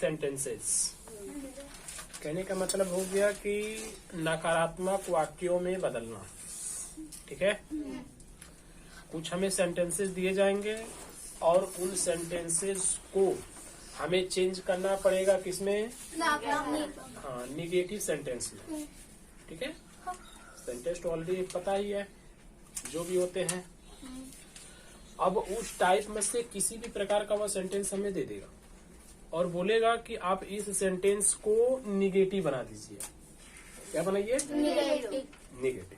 Sentences. कहने का मतलब हो गया कि नकारात्मक वाक्यों में बदलना। ठीक है, कुछ हमें सेंटेंसेस दिए जाएंगे और उन सेंटेंसेस को हमें चेंज करना पड़ेगा किसमें? हाँ, निगेटिव सेंटेंस में। ठीक है, सेंटेंस तो ऑलरेडी पता ही है जो भी होते हैं। अब उस टाइप में से किसी भी प्रकार का वह सेंटेंस हमें दे देगा और बोलेगा कि आप इस सेंटेंस को निगेटिव बना दीजिए। क्या बनाइए? निगेटिव।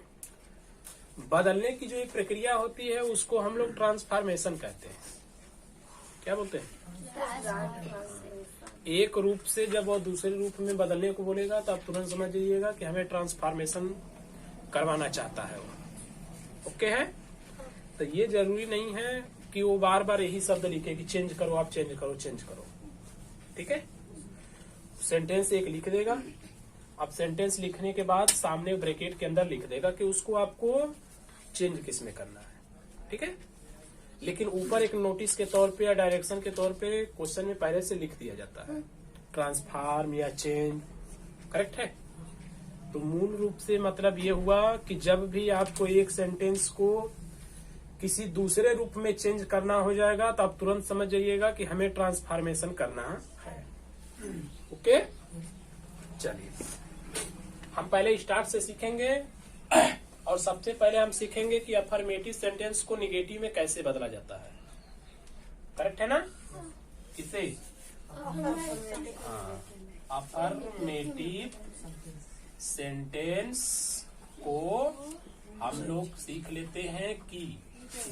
बदलने की जो एक प्रक्रिया होती है उसको हम लोग ट्रांसफॉर्मेशन कहते हैं। क्या बोलते हैं? एक रूप से जब वो दूसरे रूप में बदलने को बोलेगा तो आप तुरंत समझ जाइएगा कि हमें ट्रांसफॉर्मेशन करवाना चाहता है वो। ओके है? तो ये जरूरी नहीं है कि वो बार बार यही शब्द लिखे कि चेंज करो, आप चेंज करो, चेंज करो। ठीक है, सेंटेंस एक लिख देगा। अब सेंटेंस लिखने के बाद सामने ब्रैकेट के अंदर लिख देगा कि उसको आपको चेंज किस में करना है। ठीक है, लेकिन ऊपर एक नोटिस के तौर पे या डायरेक्शन के तौर पे क्वेश्चन में पहले से लिख दिया जाता है ट्रांसफॉर्म या चेंज। करेक्ट है? तो मूल रूप से मतलब ये हुआ कि जब भी आपको एक सेंटेंस को किसी दूसरे रूप में चेंज करना हो जाएगा तो आप तुरंत समझ जाइएगा कि हमें ट्रांसफॉर्मेशन करना है। ओके, चलिए हम पहले स्टार्ट से सीखेंगे और सबसे पहले हम सीखेंगे कि अफर्मेटिव सेंटेंस को निगेटिव में कैसे बदला जाता है। करेक्ट है ना? किसे? हाँ, अफर्मेटिव सेंटेंस को हम लोग सीख लेते हैं कि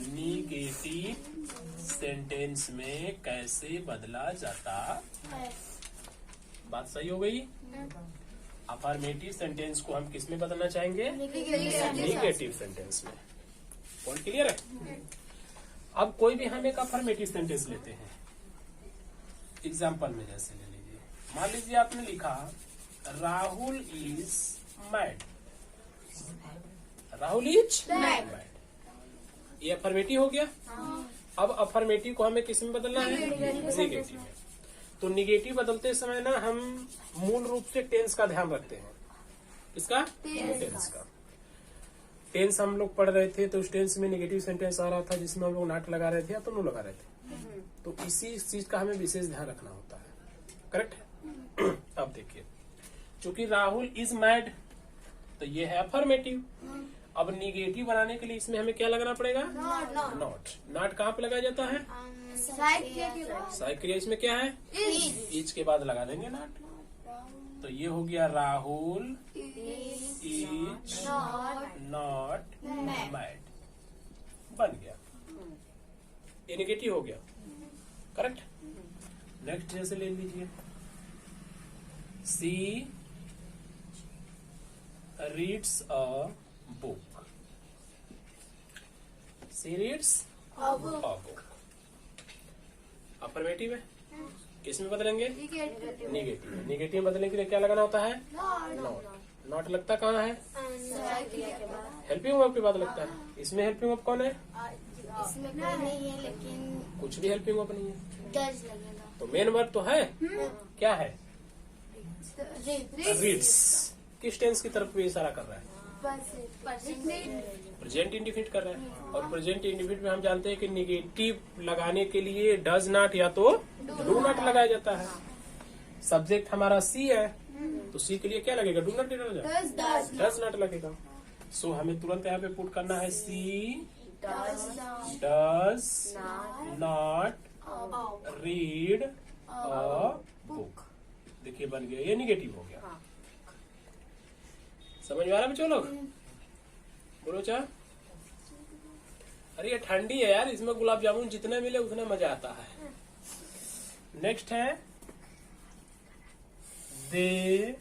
निगेटिव सेंटेंस में कैसे बदला जाता है। बात सही हो गई? अफर्मेटिव सेंटेंस को हम किस में बदलना चाहेंगे? निगेटिव सेंटेंस में। पॉइंट क्लियर है? अब कोई भी हम एक अफर्मेटिव सेंटेंस लेते हैं। एग्जाम्पल में जैसे ले लीजिए, मान लीजिए आपने लिखा Rahul is mad. Rahul is mad, ये अफर्मेटिव हो गया। अब अफर्मेटिव को हमें किस में बदलना है? निगेटिव में। तो निगेटिव बदलते समय ना हम मूल रूप से टेंस का ध्यान रखते हैं। किसका? टेंस का। टेंस हम लोग पढ़ रहे थे तो उस टेंस में निगेटिव सेंटेंस आ रहा था जिसमें हम लोग नॉट लगा रहे थे या तो नो लगा रहे थे। तो इसी चीज का हमें विशेष ध्यान रखना होता है। करेक्ट है? अब देखिए, चूंकि राहुल इज मैड तो ये है अफर्मेटिव। अब निगेटिव बनाने के लिए इसमें हमें क्या लगाना पड़ेगा? नॉट। नॉट कहाँ पे लगाया जाता है? सहायक क्रिया। इसमें क्या है? इज के बाद लगा देंगे नॉट। तो ये हो गया राहुल इज नॉट मैड, बन गया। ये निगेटिव हो गया। करेक्ट? नेक्स्ट जैसे ले लीजिए, she reads a book. She reads a book affirmative है। किस में बदलेंगे? निगेटिव। निगेटिव बदलने के लिए क्या लगाना होता है? नॉट। नॉट लगता कहाँ है? हेल्पिंग वर्ब के बाद लगता है। इसमें हेल्पिंग वर्ब कौन है? इसमें कोई नहीं है, लेकिन कुछ भी हेल्पिंग वर्ब नहीं है। डज लगेगा। तो मेन वर्ब तो है। क्या है? रीड्स। किस टेंस की तरफ भी इशारा कर रहा है? प्रेजेंट इंडिफिनिट कर रहा है। और प्रेजेंट इंडिफिनिट में हम जानते हैं कि निगेटिव लगाने के लिए डज नॉट या तो डू नॉट लगाया जाता है। सब्जेक्ट हमारा सी है तो सी के लिए क्या लगेगा? डू नॉट डज नॉट लगेगा। सो हमें तुरंत यहाँ पे पुट करना है she does not read a book. देखिए बन गया, ये निगेटिव हो गया। समझ में आ रहा बच्चों लोग? बोलो चा। अरे ये ठंडी है यार, इसमें गुलाब जामुन जितने मिले उतना मजा आता है। नेक्स्ट है they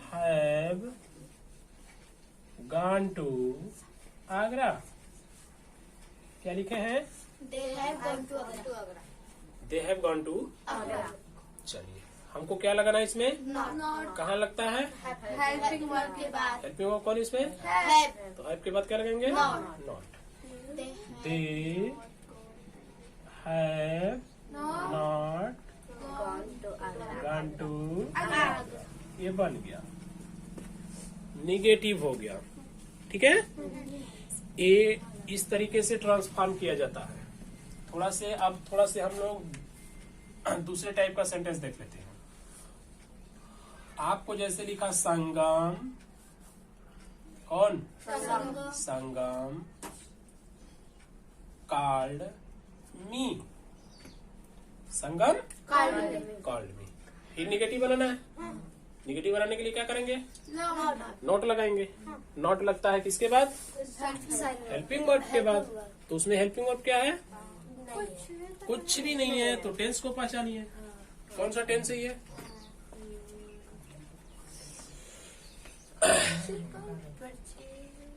have gone to Agra. क्या लिखे हैं? They have gone to Agra. They have gone to Agra. चलिए हमको क्या लगाना है इसमें? नॉट। कहाँ लगता है? हेल्पिंग वर्ब के बाद। हेल्पिंग वर्ब कौन इसमें? हैव। तो हैव के बाद क्या लगेंगे? Not. They have not gone to, ये बन गया, निगेटिव हो गया। ठीक है, ए इस तरीके से ट्रांसफॉर्म किया जाता है। थोड़ा से हम लोग दूसरे टाइप का सेंटेंस देख लेते हैं। आपको जैसे लिखा संगम, कौन संगम कॉल्ड मी, संगम कॉल्ड मी। फिर निगेटिव बनाना है। निगेटिव बनाने के लिए क्या करेंगे? नॉट लगाएंगे। नॉट लगता है किसके बाद? हेल्पिंग वर्ब के बाद। तो उसमें हेल्पिंग वर्ब क्या है? कुछ भी नहीं है। तो टेंस को पहचानिए, कौन सा टेंस है ये?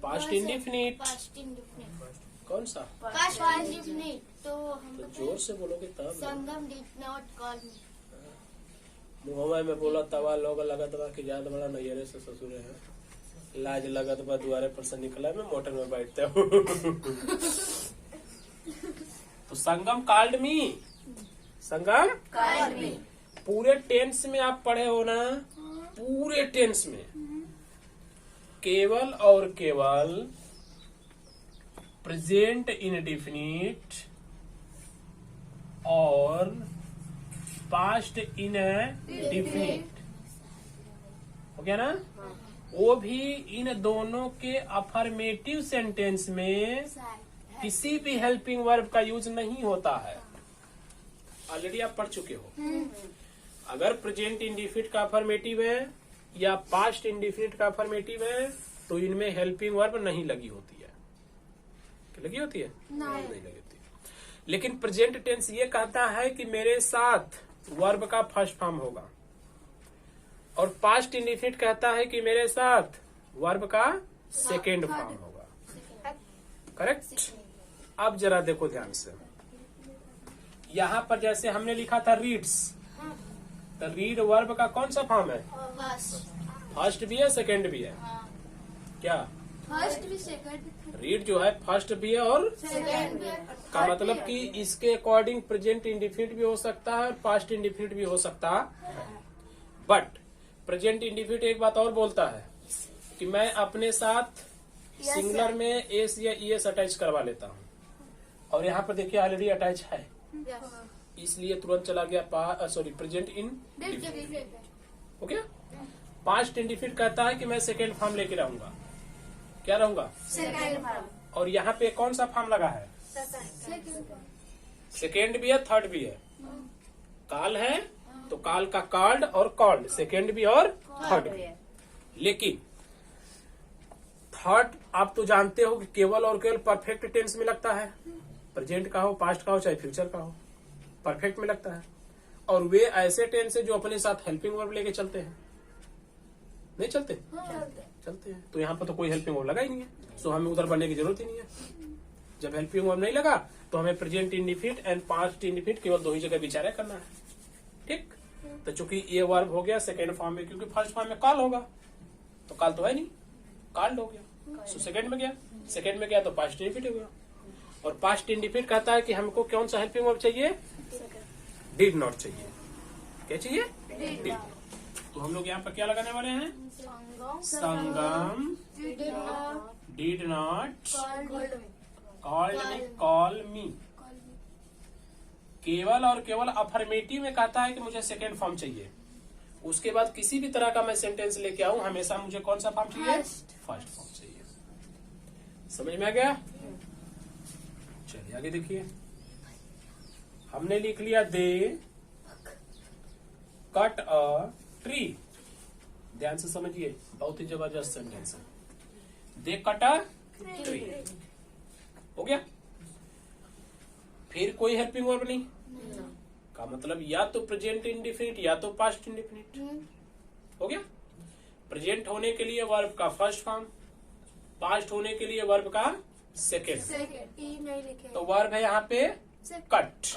Past indefinite. कौन सा? Past indefinite. तो हम तो जोर से बोलोगे तब। Sangam did not call me. Muhammad में बोला तवा लोग लगत बा कि ज्यादा बड़ा नैयरे से ससुरे है, लाज लगत बा द्वारे पर से निकला मैं मोटर में बैठते हूँ। तो संगम कॉल्ड मी, संगम कॉल मी। पूरे टेंस में आप पढ़े हो ना, पूरे टेंस में केवल और केवल प्रेजेंट इंडेफिनिट और पास्ट इंडेफिनिट हो गया ना। वो भी इन दोनों के अफर्मेटिव सेंटेंस में किसी भी हेल्पिंग वर्ब का यूज नहीं होता है। ऑलरेडी आप पढ़ चुके हो। अगर प्रेजेंट इंडेफिनिट का अफर्मेटिव है या पास्ट इंडेफिनिट का अफर्मेटिव है तो इनमें हेल्पिंग वर्ब नहीं लगी होती है। क्या लगी होती है? नहीं लगी होती है। लेकिन प्रेजेंट टेंस ये कहता है कि मेरे साथ वर्ब का फर्स्ट फॉर्म होगा, और पास्ट इंडेफिनिट कहता है कि मेरे साथ वर्ब का सेकेंड फॉर्म होगा। करेक्ट। अब जरा देखो ध्यान से, यहाँ पर जैसे हमने लिखा था रीड्स, तो रीड वर्ब का कौन सा फॉर्म है? फर्स्ट भी है, सेकेंड भी है। क्या? फर्स्ट भी सेकंड। रीड जो है फर्स्ट भी है और सेकंड भी। का मतलब कि इसके अकॉर्डिंग प्रेजेंट इंडेफिनिट भी हो सकता है और पास्ट इंडेफिनिट भी हो सकता है। बट प्रेजेंट इंडेफिनिट एक बात और बोलता है कि मैं अपने साथ सिंगुलर में एस या ईएस अटैच करवा लेता हूँ, और यहाँ पर देखिए ऑलरेडी अटैच है, इसलिए तुरंत चला गया सॉरी प्रेजेंट इंडेफिनिट। हो गया। पास्ट इंडेफिनिट कहता है कि मैं सेकेंड फॉर्म लेके रहूंगा। क्या रहूंगा? Second form. और यहाँ पे कौन सा फॉर्म लगा है? सेकेंड भी है, थर्ड भी है। काल है तो काल का कॉल्ड और कॉल्ड, सेकेंड भी और थर्ड भी। लेकिन थर्ड आप तो जानते हो कि केवल और केवल परफेक्ट टेंस में लगता है। प्रेजेंट का हो, पास्ट का हो, चाहे फ्यूचर का हो, परफेक्ट में लगता है। और वे ऐसे टेंस है जो अपने साथ हेल्पिंग वर्ब लेके चलते हैं। नहीं चलते? चलते हैं। तो यहाँ पर तो कोई हेल्पिंग वर्ब लगा ही नहीं है, सो हमें उधर बढ़ने की जरूरत ही नहीं है। जब हेल्पिंग वर्ब नहीं लगा तो हमें present indefinite and past indefinite केवल दो ही जगह विचार करना है। ठीक। तो चूंकि ये वर्ब हो गया सेकेंड फॉर्म में, क्योंकि फर्स्ट फॉर्म में कॉल होगा, तो कॉल तो है नहीं, कॉल्ड हो गया। सो सेकेंड में गया, सेकेंड में गया तो पास्ट इंडेफिनिट हो गया। और पास्ट इंडेफिनिट कहता है कि हमको कौन सा हेल्पिंग वर्ब चाहिए? डिड नॉट चाहिए। क्या चाहिए? डिड। तो हम लोग यहाँ पर क्या लगाने वाले हैं? Sangam did not called me, call me. केवल और केवल अफर्मेटिव में कहता है कि मुझे सेकेंड फॉर्म चाहिए। उसके बाद किसी भी तरह का मैं सेंटेंस लेके आऊं, हमेशा मुझे कौन सा फॉर्म चाहिए? फर्स्ट फॉर्म चाहिए। समझ में आ गया? चलिए आगे देखिए। हमने लिख लिया दे कट अ ट्री। ध्यान से समझिए, बहुत ही जबरदस्त सेंटेंस है। दे कट अ ट्री। हो गया। फिर कोई हेल्पिंग वर्ब नहीं का मतलब या तो प्रेजेंट इंडेफिनिट या तो पास्ट इंडेफिनिट। हो गया। प्रेजेंट होने के लिए वर्ब का फर्स्ट फॉर्म, पास्ट होने के लिए वर्ब का सेकेंड। तो वर्ब है यहाँ पे कट।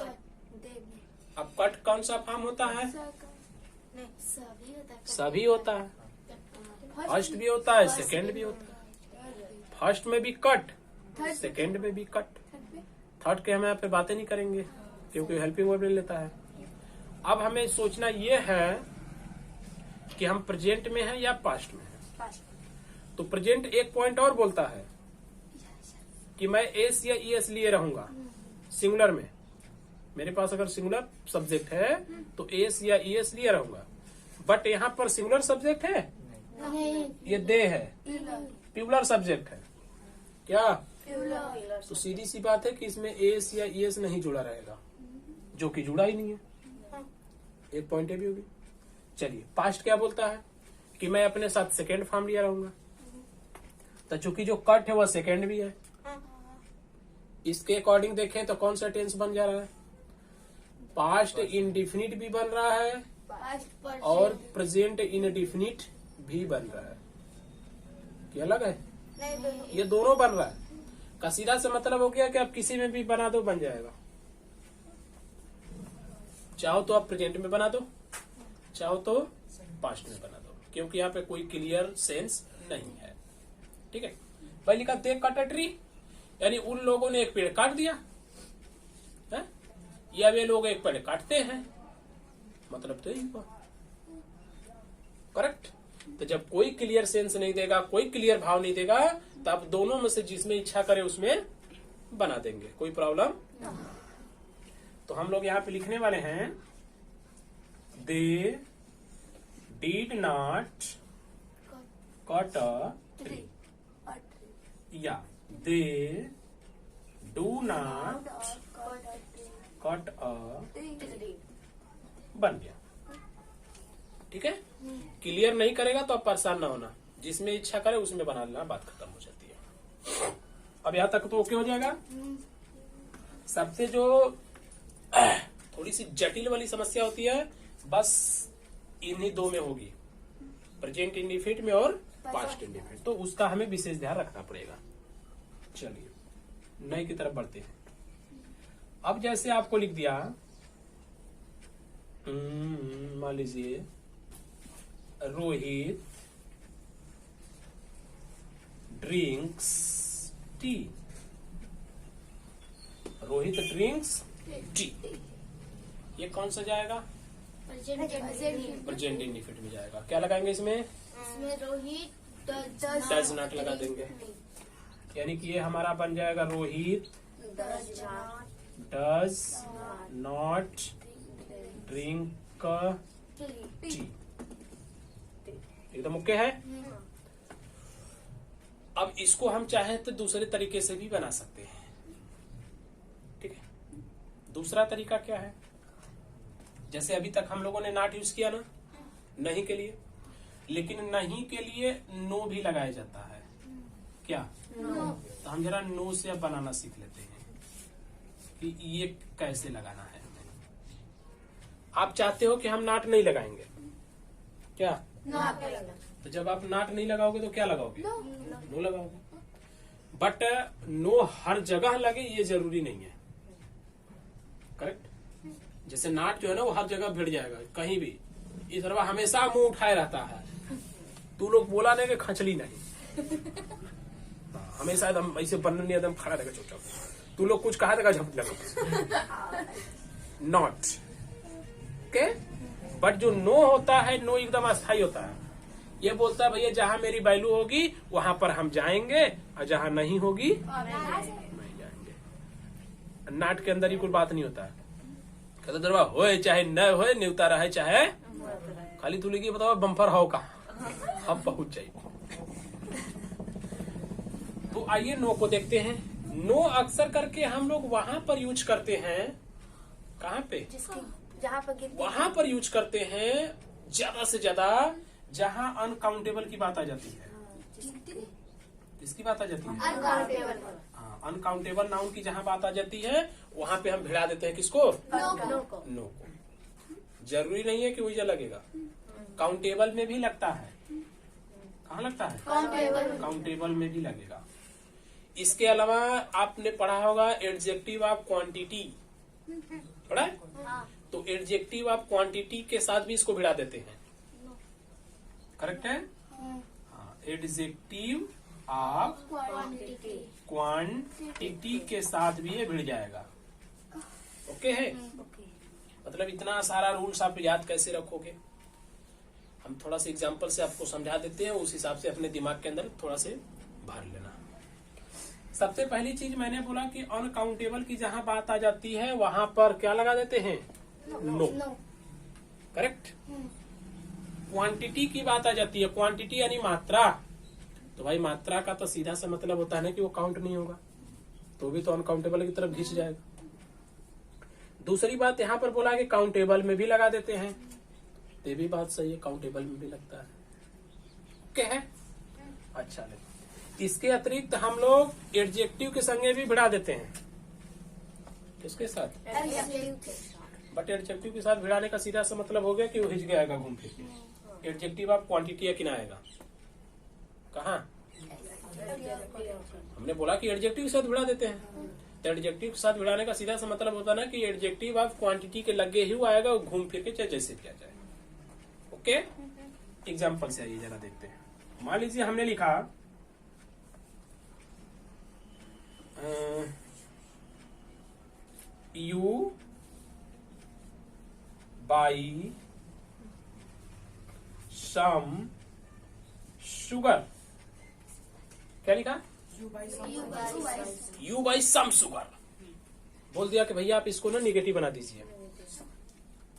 अब कट कौन सा फॉर्म होता है? सभी होता है। फर्स्ट भी होता है, सेकेंड भी होता है। फर्स्ट में भी कट, सेकेंड में भी कट। थर्ड के हम यहाँ पे बातें नहीं करेंगे क्योंकि हेल्पिंग वर्ब ले लेता है। अब हमें सोचना ये है कि हम प्रेजेंट में हैं या पास्ट में हैं। तो प्रेजेंट एक पॉइंट और बोलता है कि मैं एस या ईएस लिए रहूंगा सिंगुलर में। मेरे पास अगर सिंगुलर सब्जेक्ट है तो एस या ईएस लिए रहूंगा। बट यहाँ पर सिंगुलर सब्जेक्ट है, नहीं, ये दे है, प्लूरल सब्जेक्ट है क्या? प्लूरल। तो सीधी सी बात है कि इसमें एस या ईएस नहीं जुड़ा रहेगा, जो कि जुड़ा ही नहीं है। एक पॉइंट भी होगी। चलिए पास्ट क्या बोलता है कि मैं अपने साथ सेकेंड फॉर्म लिया रहूंगा। तो चूंकि जो कट है वह सेकेंड भी है, इसके अकॉर्डिंग देखें तो कौन सा टेंस बन जा रहा है? पास्ट इंडिफिनिट भी बन रहा है और प्रेजेंट इनडिफिनिट भी बन रहा है। क्या अलग है? ये दोनों बन रहा है। का सीधा से मतलब हो गया कि आप किसी में भी बना दो बन जाएगा। चाहो तो आप प्रेजेंट में बना दो, चाहो तो पास्ट में बना दो, क्योंकि यहाँ पे कोई क्लियर सेंस नहीं है। ठीक है भाई, लिखा दे कट अ ट्री, यानी उन लोगों ने एक पेड़ काट दिया है? या वे लोग एक पेड़ काटते हैं, मतलब तो यही हुआ। करेक्ट। तो जब कोई क्लियर सेंस नहीं देगा, कोई क्लियर भाव नहीं देगा, तो आप दोनों में से जिसमें इच्छा करे उसमें बना देंगे, कोई प्रॉब्लम। तो हम लोग यहाँ पे लिखने वाले हैं they did not cut a tree, या दे डू नॉट कट अ, बन गया। ठीक है, क्लियर नहीं करेगा तो आप परेशान ना होना, जिसमें इच्छा करे उसमें बना लेना, बात खत्म हो जाती है। अब यहाँ तक तो ओके हो जाएगा। सबसे जो थोड़ी सी जटिल वाली समस्या होती है बस इन्हीं दो में होगी, प्रेजेंट इंडिफिनिट में और पास्ट इंडिफिनिट, तो उसका हमें विशेष ध्यान रखना पड़ेगा। चलिए नए की तरफ बढ़ते हैं। अब जैसे आपको लिख दिया, मान लीजिए Rohit drinks T, Rohit drinks T, ये कौन सा जाएगा? प्रेजेंट इंडिफिनिट में जाएगा। क्या लगाएंगे इसमें? रोहित डज नॉट लगा देंगे, यानी कि ये हमारा बन जाएगा Rohit does not drink tea. एकदम ओके है। अब इसको हम चाहें तो दूसरे तरीके से भी बना सकते हैं। ठीक है, दूसरा तरीका क्या है? जैसे अभी तक हम लोगों ने नॉट यूज किया ना नहीं के लिए, लेकिन नहीं के लिए नो भी लगाया जाता है। क्या? तो हम जरा नो से अब बनाना सीख लेते हैं कि ये कैसे लगाना है। आप चाहते हो कि हम नॉट नहीं लगाएंगे क्या? तो जब आप नॉट नहीं लगाओगे तो क्या लगाओगे? नो लगाओगे। बट नो हर जगह लगे ये जरूरी नहीं है। करेक्ट। जैसे नॉट जो है ना वो हर जगह भिड़ जाएगा कहीं भी, इस तरह हमेशा मुंह उठाए रहता है, तू लोग बोला नहीं कि खचली नहीं, हमेशा एकदम ऐसे बनने नहीं, एकदम खड़ा रहेगा चुपचाप, तू लोग कुछ कहा था झपट लगा। Not okay. बट जो नो होता है, नो एकदम अस्थायी होता है। ये बोलता है भैया जहां मेरी वैल्यू होगी वहां पर हम जाएंगे और जहां नहीं होगी नहीं जाएंगे। नॉट के अंदर ही कोई बात नहीं होता है। कहते दरवा होए चाहे न होए, न्यूता रहे चाहे, खाली तू लेगी बताओ बम्फर हो का हम पहुंच जाए। तो आइए नो को देखते हैं। नो अक्सर करके हम लोग वहां पर यूज करते हैं, कहाँ पे? वहां पर यूज करते हैं ज्यादा से ज्यादा जहां अनकाउंटेबल की बात आ जाती है। किसकी बात आ जाती है? हाँ, अनकाउंटेबल नाउन की जहां बात आ जाती है वहां पे हम भिड़ा देते हैं किसको? नो को। जरूरी नहीं है कि वही लगेगा, काउंटेबल में भी लगता है। कहाँ लगता है? काउंटेबल में भी लगेगा। इसके अलावा आपने पढ़ा होगा एडजेक्टिव ऑफ क्वांटिटी, पढ़ा है? तो एडजेक्टिव ऑफ क्वांटिटी के साथ भी इसको भिड़ा देते हैं। करेक्ट है? हाँ, एडजेक्टिव ऑफ क्वांटिटी के साथ भी ये भिड़ जाएगा। ओके है? मतलब इतना सारा रूल्स आप याद कैसे रखोगे? हम थोड़ा सा एग्जांपल से आपको समझा देते हैं, उस हिसाब से अपने दिमाग के अंदर थोड़ा से भर लेना। सबसे पहली चीज मैंने बोला कि अनकाउंटेबल की जहां बात आ जाती है वहां पर क्या लगा देते हैं? नो। करेक्ट। क्वांटिटी की बात आ जाती है, क्वांटिटी यानी मात्रा, तो भाई मात्रा का तो सीधा सा मतलब होता है ना कि वो काउंट नहीं होगा, तो भी तो अनकाउंटेबल की तरफ खींच जाएगा। दूसरी बात यहाँ पर बोला कि काउंटेबल में भी लगा देते हैं, तो ये भी बात सही है, काउंटेबल में भी लगता है। क्या है? अच्छा नहीं, इसके अतिरिक्त हम लोग एडजेक्टिव के संगे भी भिड़ा देते हैं। किसके साथ? बट एडजेक्टिव के साथ भिड़ाने का सीधा सा मतलब हो गया कि वो हिच गया आएगा घूम फिर के। एडजेक्टिव आप क्वांटिटी या किना आएगा? कहाँ? हमने बोला कि एडजेक्टिव के साथ भिड़ा देते हैं, तो एडजेक्टिव के साथ भिड़ाने का सीधा सा मतलब होता है ना कि एडजेक्टिव आप क्वांटिटी के लगे ही आएगा, घूम फिर के चाहे जैसे भी आ जाए। ओके, एग्जाम्पल से आइए जरा देखते हैं। मान लीजिए हमने लिखा यू बाई सम शुगर। क्या लिखा? You buy some sugar. बोल दिया कि भैया आप इसको ना निगेटिव बना दीजिए।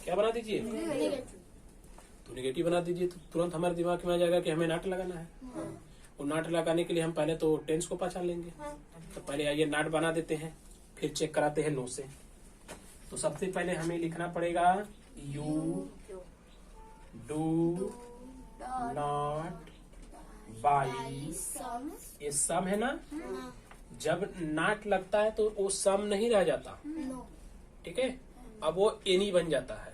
क्या बना दीजिए? तो निगेटिव बना दीजिए, तो तुरंत हमारे दिमाग में आ जाएगा कि हमें नाट लगाना है। वो नाट लगाने के लिए हम पहले तो टेंस को पहचान लेंगे। तो पहले आइए नाट बना देते हैं, फिर चेक कराते हैं नो से। तो सबसे पहले हमें लिखना पड़ेगा यू डू नॉट बाई, ये सम है ना, जब नाट लगता है तो वो सम नहीं रह जाता, ठीक है, अब वो एनी बन जाता है।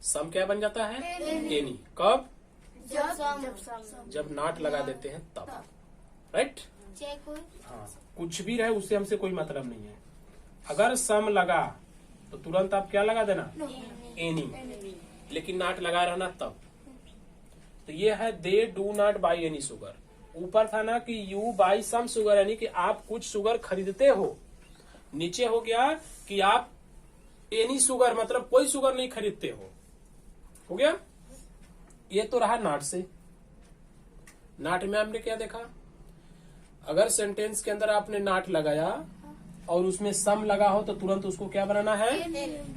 सम क्या बन जाता है? एनी। कब? जब नाट लगा देते हैं तब। राइट? हाँ, कुछ भी रहे उससे हमसे कोई मतलब नहीं है। अगर सम लगा तो तुरंत आप क्या लगा देना? एनी। लेकिन नाट लगा रहना तब। तो ये है they do not by any sugar. ऊपर था ना कि यू बाई सम शुगर, यानी कि आप कुछ शुगर खरीदते हो। नीचे हो गया कि आप एनी शुगर, मतलब कोई शुगर नहीं खरीदते हो गया। ये तो रहा नाट से। नाट में आपने क्या देखा? अगर सेंटेंस के अंदर आपने नाट लगाया और उसमें सम लगा हो तो तुरंत उसको क्या बनाना है?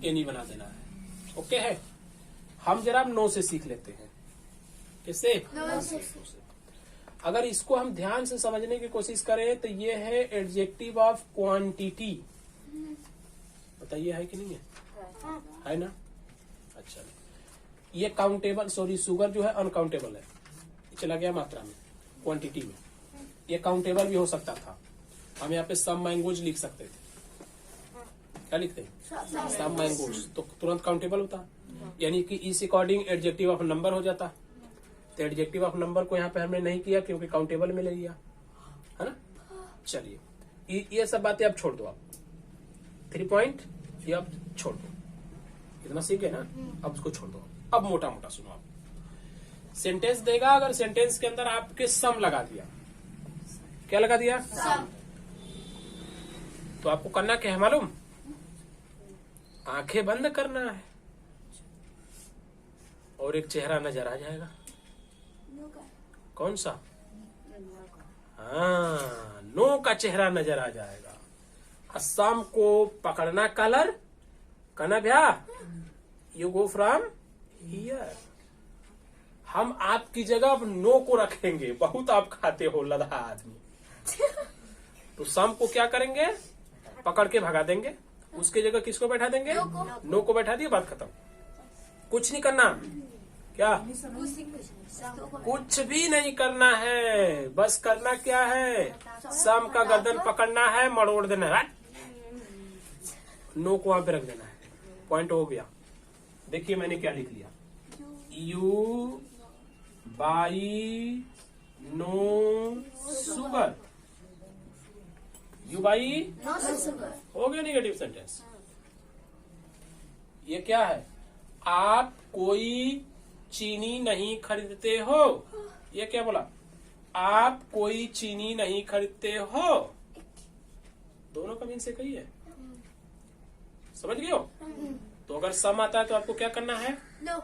एनी बना देना है। ओके है। हम जरा नो से सीख लेते हैं। किससे? नो से। अगर इसको हम ध्यान से समझने की कोशिश करें तो ये है एडजेक्टिव ऑफ क्वांटिटी। बताइए है कि नहीं है? है ना? अच्छा, ये काउंटेबल, सॉरी शुगर जो है अनकाउंटेबल है, चला गया मात्रा में, क्वांटिटी में। ये काउंटेबल भी हो सकता था, हम यहाँ पे सम मैंगोज लिख सकते थे। क्या लिखते हैं? सम मैंगोज, तो तुरंत काउंटेबल होता, यानी कि इस अकॉर्डिंग एडजेक्टिव ऑफ नंबर हो जाता। तो एडजेक्टिव ऑफ नंबर को यहाँ पे हमने नहीं किया क्योंकि काउंटेबल में ले लिया, है ना। चलिए ये सब बातें आप छोड़ दो। आप 3 पॉइंट ये आप छोड़ दो, इतना सीख गए ना, अब उसको छोड़ दो। अब मोटा मोटा सुनो आप। सेंटेंस देगा, अगर सेंटेंस के अंदर आपके सम लगा दिया, क्या लगा दिया? सम। तो आपको करना क्या है मालूम? आंखें बंद करना है और एक चेहरा नजर आ जाएगा। कौन सा? हाँ, नो का चेहरा नजर आ जाएगा। असम को पकड़ना कलर करना भैया, यू गो फ्रॉम हियर। हम आपकी जगह अब नो को रखेंगे। बहुत आप खाते हो लधा आदमी। तो सम को क्या करेंगे? पकड़ के भगा देंगे। उसकी जगह किसको बैठा देंगे? नो को बैठा दिए, बात खत्म। कुछ नहीं करना। क्या? कुछ भी नहीं करना है। बस करना क्या है? सम का गर्दन पकड़ना है, मरोड़ देना है, नो को वहां पे रख देना है। पॉइंट हो गया। देखिए मैंने क्या लिख लिया, you buy no sugar. You buy हो गया निगेटिव सेंटेंस। ये क्या है? आप कोई चीनी नहीं खरीदते हो। ये क्या बोला? आप कोई चीनी नहीं खरीदते हो। दोनों का मीन से कही है, समझ गए हो? तो अगर सम आता है तो आपको क्या करना है, नो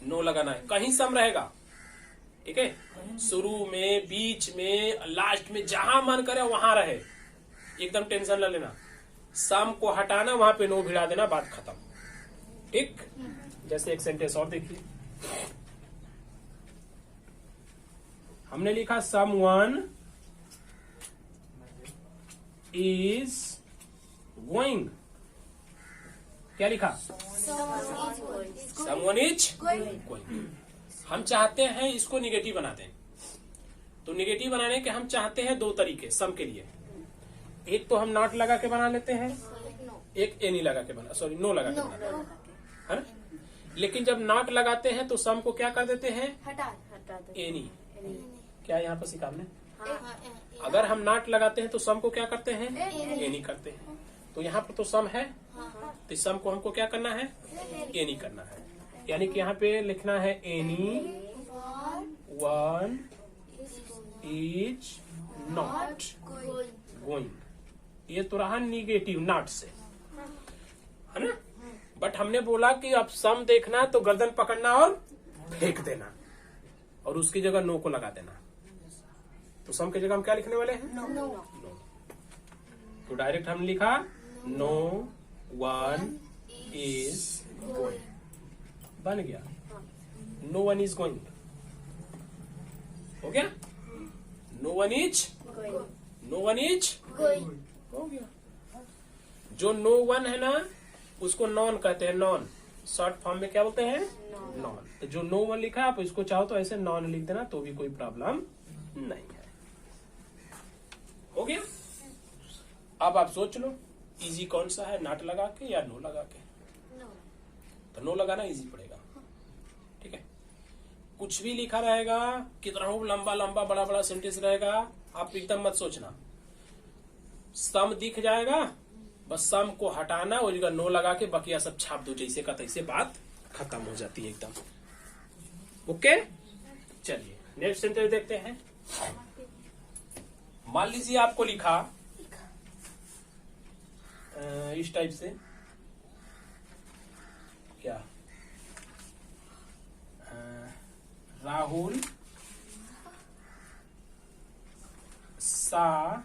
नो लगाना है। कहीं सम रहेगा, ठीक है, शुरू में, बीच में, लास्ट में, जहां मन करे वहां रहे, एकदम टेंशन न लेना। सम को हटाना, वहां पे नो भिड़ा देना, बात खत्म। ठीक, जैसे एक सेंटेंस और देखिए, हमने लिखा समवन इज गोइंग। क्या लिखा, समवन इज गोइंग। हम चाहते हैं इसको निगेटिव बना दें, तो निगेटिव बनाने के हम चाहते हैं दो तरीके सम के लिए। एक तो हम नॉट लगा के बना लेते हैं, एक एनी लगा के बना, सॉरी नो लगा के बना लेते हैं, है ना। लेकिन जब नॉट लगाते हैं तो सम को क्या कर देते हैं, हटा एनी। क्या यहाँ पर सीखा हमने, अगर हम नॉट लगाते हैं तो सम को क्या करते हैं, एनी करते हैं। तो यहाँ पर तो सम है, तो सम को हमको क्या करना है, एनी करना है। यानी कि यहाँ पे लिखना है any one is not going. ये तो रहा निगेटिव नॉट से, है ना। बट हमने बोला कि अब सम देखना तो गर्दन पकड़ना और फेंक देना, और उसकी जगह नो को लगा देना। तो सम की जगह हम क्या लिखने वाले हैं, नो तो डायरेक्ट हमने लिखा नो वन इज गोइंग, बन गया। नो वन इज गोइंग हो गया, नो वन इज हो गया। जो नो वन है ना उसको नॉन कहते हैं, नॉन शॉर्ट फॉर्म में क्या बोलते हैं, नॉन। तो जो नो वन लिखा है आप इसको चाहो तो ऐसे नॉन लिख देना, तो भी कोई प्रॉब्लम नहीं है। हो गया। अब आप सोच लो इजी कौन सा है, नॉट लगा के या नो लगा के। तो नो लगाना इजी पड़ेगा, ठीक है। कुछ भी लिखा रहेगा, कितना लंबा लंबा बड़ा बड़ा सेंटेंस रहेगा, आप एकदम मत सोचना। सम दिख जाएगा, बस सम को हटाना, और जगह नो लगा के बकिया सब छाप दो, जैसे का तैसे, बात खत्म हो जाती है एकदम। ओके, चलिए नेक्स्ट सेंटेंस देखते हैं। मान लीजिए आपको लिखा इस टाइप से, क्या, राहुल सा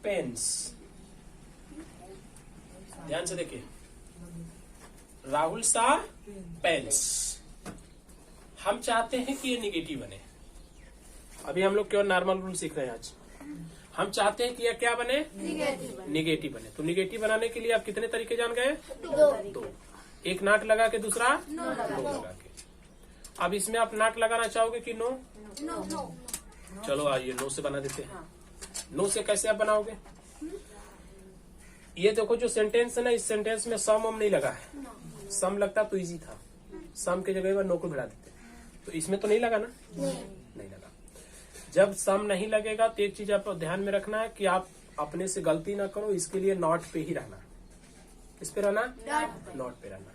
पेन्स। ध्यान से देखिए, राहुल सा पेन्स। हम चाहते हैं कि ये निगेटिव बने। अभी हम लोग केवल नॉर्मल रूल सीख रहे हैं आज। हम चाहते हैं कि यह क्या बने, निगेटिव बने। तो निगेटिव बनाने के लिए आप कितने तरीके जान गए, दो। एक नॉट लगा के, दूसरा नो लगा के। अब इसमें आप नॉट लगाना चाहोगे कि नो, चलो आइए नो से बना देते हैं। नो से कैसे आप बनाओगे, ये देखो जो सेंटेंस है ना, इस सेंटेंस में सम हम नहीं लगा है। सम लगता तो इजी था, सम की जगह नो को भिड़ा देते। तो इसमें तो नहीं लगा ना, नहीं लगा। जब सम नहीं लगेगा तो एक चीज आप ध्यान में रखना है कि आप अपने से गलती ना करो, इसके लिए नॉट पे ही रहना। किस पे रहना, नॉट पे रहना।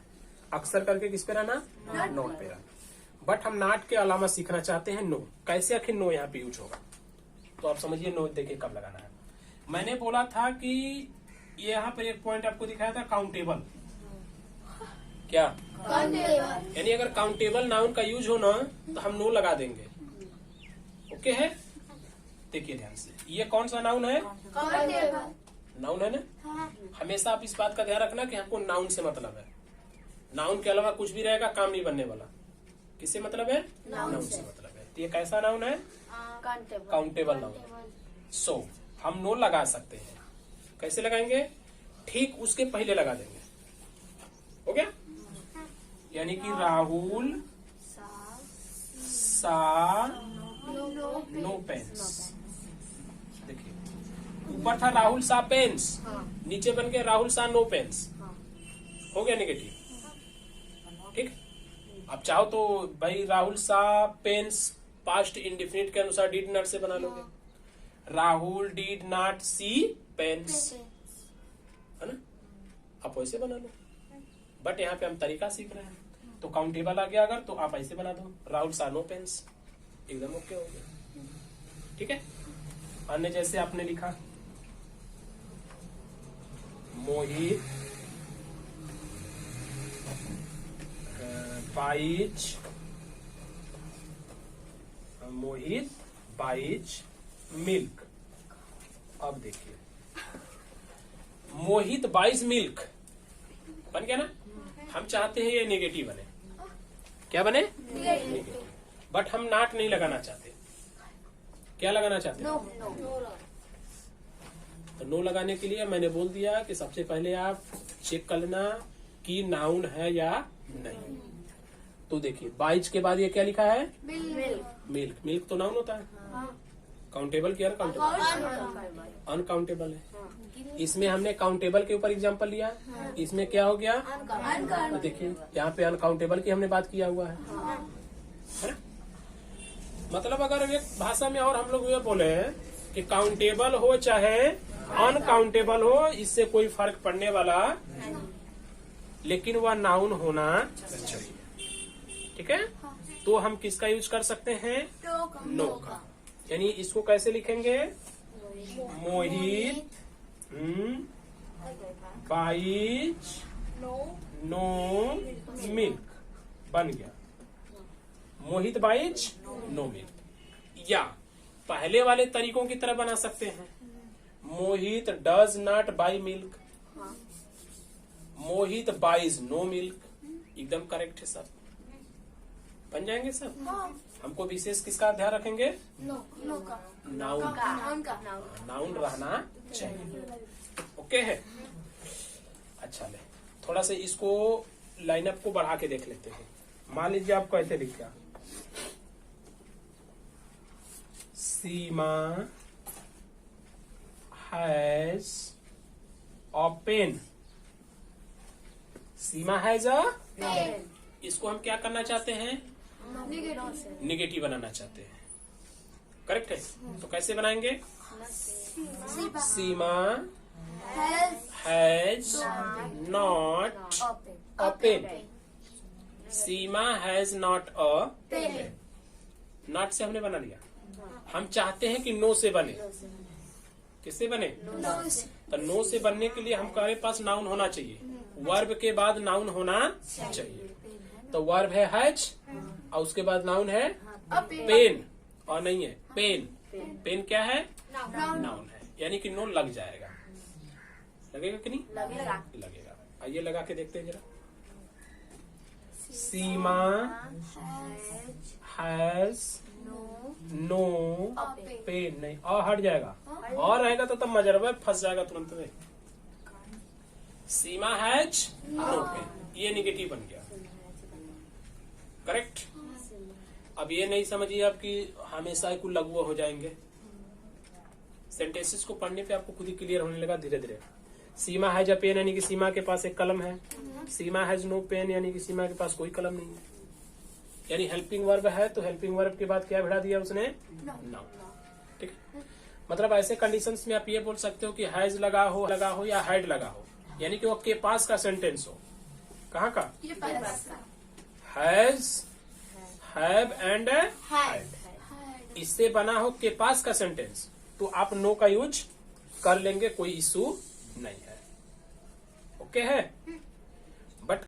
अक्सर करके किस पे रहना, नॉट पे रहना। बट हम नॉट के अलावा सीखना चाहते हैं नो। कैसे आखिर नो यहाँ पे यूज होगा, तो आप समझिए नो देखिए कब लगाना है। मैंने बोला था कि ये यहाँ पर एक पॉइंट आपको दिखाया था, काउंटेबल। क्या, यानी अगर काउंटेबल नाउन का यूज हो ना तो हम नो लगा देंगे। ओके है, देखिए ध्यान से, ये कौन सा नाउन है, नाउन है ना। हमेशा आप इस बात का ध्यान रखना कि हमको नाउन से मतलब है। नाउन के अलावा कुछ भी रहेगा काम नहीं बनने वाला। किससे मतलब है, नाउन से मतलब है। तो ये कैसा नाउन है, काउंटेबल नाउन। सो हम नो लगा सकते हैं। कैसे लगाएंगे, ठीक उसके पहले लगा देंगे। हो गया, यानी कि राहुल सा नो पेन्स। देखिए ऊपर था राहुल सा पेन्स, नीचे बन के राहुल सा नो पेन्स। हो गया निगेटिव, ठीक। अब चाहो तो भाई राहुल सा पेन्स पास्ट इंडेफिनिट के अनुसार डिड नॉट से बना लोगे। Rahul did not see pens, है ना, आप वैसे बना लो। बट यहाँ पे हम तरीका सीख रहे हैं, तो काउंटेबल आ गया अगर, तो आप ऐसे बना दो, राहुल सा नो पेन्स, एकदम ओके हो गया। ठीक है, अन्य जैसे आपने लिखा मोहित बाइज मिल्क। अब देखिए मोहित बाइज मिल्क बन गया ना। हम चाहते हैं ये नेगेटिव बने। क्या बने? नेगेटिव। बट हम नॉट नहीं लगाना चाहते। क्या लगाना चाहते हैं? तो नो लगाने के लिए मैंने बोल दिया कि सबसे पहले आप चेक कर लेना कि नाउन है या नहीं। तो देखिए बाइज के बाद ये क्या लिखा है? मिल्क। मिल्क तो नाउन होता है। काउंटेबल क्या? अनकाउंटेबल। अनकाउंटेबल है। इसमें हमने काउंटेबल के ऊपर एग्जांपल लिया। इसमें क्या हो गया? तो देखिए यहाँ पे अनकाउंटेबल की हमने बात किया हुआ है ना? मतलब अगर एक भाषा में और हम लोग ये बोले कि काउंटेबल हो चाहे अनकाउंटेबल हो, इससे कोई फर्क पड़ने वाला, लेकिन वह नाउन होना चाहिए। ठीक है? तो हम किसका यूज कर सकते हैं? नो का। यानी इसको कैसे लिखेंगे? मोहित बाइज नो मिल्क बन गया। Mohit buys no milk. या पहले वाले तरीकों की तरह बना सकते हैं। Mohit does not buy milk. Mohit buys no milk. एकदम करेक्ट है सब। बन जाएंगे सब। हमको विशेष किसका ध्यान रखेंगे? नाउन का। नाउन रहना चाहिए। ओके है? अच्छा ले थोड़ा सा इसको लाइनअप को बढ़ा के देख लेते हैं। मान लीजिए आपको ऐसे लिख गया Seema has a pen. Seema has a pen. इसको हम क्या करना चाहते हैं? निगेटिव बनाना चाहते हैं। करेक्ट है? तो कैसे बनाएंगे? Seema has not a pen. Seema has not a pen. Not से हमने बना लिया। हम चाहते हैं कि नो से बने। किससे बने? तो नो से बनने के लिए हमारे पास नाउन होना चाहिए। वर्ब के बाद नाउन होना चाहिए। तो वर्ब है हैज और उसके बाद नाउन है पेन। और नहीं है पेन। पेन क्या है? नाउन है। यानी कि नो लग जाएगा। लगेगा कि नहीं? लगेगा। आइए लगा के देखते हैं जरा। सीमा हैज नो पेन। नहीं और हट जाएगा। और रहेगा तो तब मजरबा फंस जाएगा तुरंत में। सीमा हैज नो पेन। ये निगेटिव बन गया। करेक्ट? अब ये नहीं समझिए आप कि हमेशा ही कुल लघु हो जाएंगे। सेंटेंसेस को पढ़ने पे आपको खुद ही क्लियर होने लगा धीरे धीरे। सीमा हैज अ पेन यानी कि सीमा के पास एक कलम है। सीमा हैज नो पेन यानी कि सीमा के पास कोई कलम नहीं है। यानी हेल्पिंग वर्ब है तो हेल्पिंग वर्ब के बाद क्या बढ़ा दिया उसने? नाउन। ठीक है? मतलब ऐसे कंडीशंस में आप ये बोल सकते हो कि हैज लगा हो या हैड लगा हो, यानी कि वो के पास का सेंटेंस हो। कहाँ का? Has, have and had. इससे बना हो के पास का सेंटेंस तो आप नो का यूज कर लेंगे, कोई इशू नहीं है। ओके है?